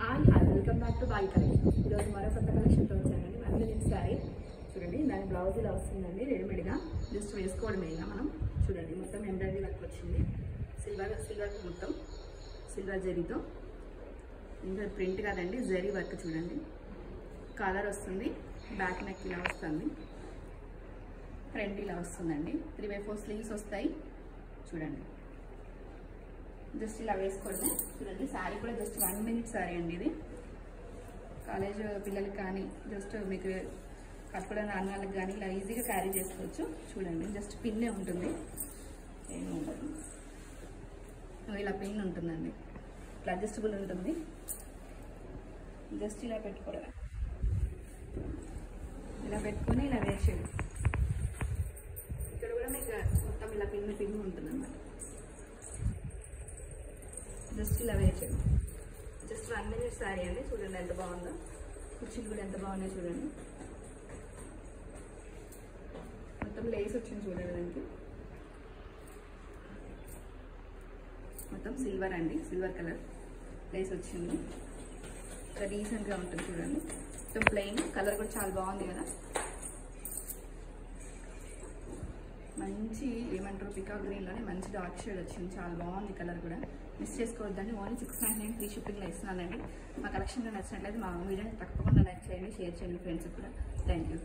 Welcome back to boy collection. ఈరోజు మరో కొత్త కలెక్షన్తో వచ్చానండి. మళ్ళీ నేను సారీ చూడండి, దాని బ్లౌజ్ ఇలా వస్తుందండి. రెడీమేడ్గా జస్ట్ వేసుకోవడమే. ఇలా మనం చూడండి, మొత్తం ఎంబ్రాయిడరీ వర్క్ వచ్చింది. సిల్వర్ మొత్తం సిల్వర్ జరీతో, ఇంకా ప్రింట్ కాదండి, జరీ వర్క్ చూడండి. కలర్ వస్తుంది, బ్యాక్ నెక్ ఇలా వస్తుంది, ఫ్రంట్ ఇలా వస్తుందండి. 3/4 స్లీవ్స్ వస్తాయి చూడండి. జస్ట్ ఇలా వేసుకోవడమే చూడండి. శారీ కూడా జస్ట్ 1 minute శారీ అండి. ఇది కాలేజ్ పిల్లలకి కానీ జస్ట్ మీకు కట్టుకోవడానికి అన్నాళ్ళకి కానీ ఇలా ఈజీగా క్యారీ చేసుకోవచ్చు చూడండి. జస్ట్ పిన్నే ఉంటుంది, ఏమీ ఉండదు. ఇలా పిన్ ఉంటుందండి, ఇట్లా అడ్జస్టబుల్ ఉంటుంది. జస్ట్ ఇలా పెట్టుకోవడమే, ఇలా పెట్టుకొని ఇలా వేసేది. ఇక్కడ కూడా మీకు మొత్తం ఇలా పిన్ ఉంటుందన్నమాట. జస్ట్ ఇలా వేసాడు. జస్ట్ 1 minute శారీ అండి. చూడండి ఎంత బాగుందో, కుర్చీలు కూడా ఎంత బాగున్నాయి చూడండి. మొత్తం లేస్ వచ్చింది చూడండి. దానికి మొత్తం సిల్వర్ అండి, సిల్వర్ కలర్ లేస్ వచ్చింది. ఇంకా డీసెంట్గా ఉంటుంది చూడండి. మొత్తం ప్లెయిన్ కలర్ కూడా చాలా బాగుంది కదా. మంచి ఏమంటారు, పికాక్ గ్రీన్లోనే మంచి డార్క్ షేడ్ వచ్చింది, చాలా బాగుంది కలర్ కూడా. మిస్ చేసుకోవద్దండి. ఓన్లీ 699 ఫ్రీ షిప్పింగ్లో ఇస్తున్నానండి. మా కలెక్షన్లో నచ్చినట్లయితే మా వీడియోని తప్పకుండా లైక్ చేయండి, షేర్ చేయండి ఫ్రెండ్స్కి కూడా. Thank you.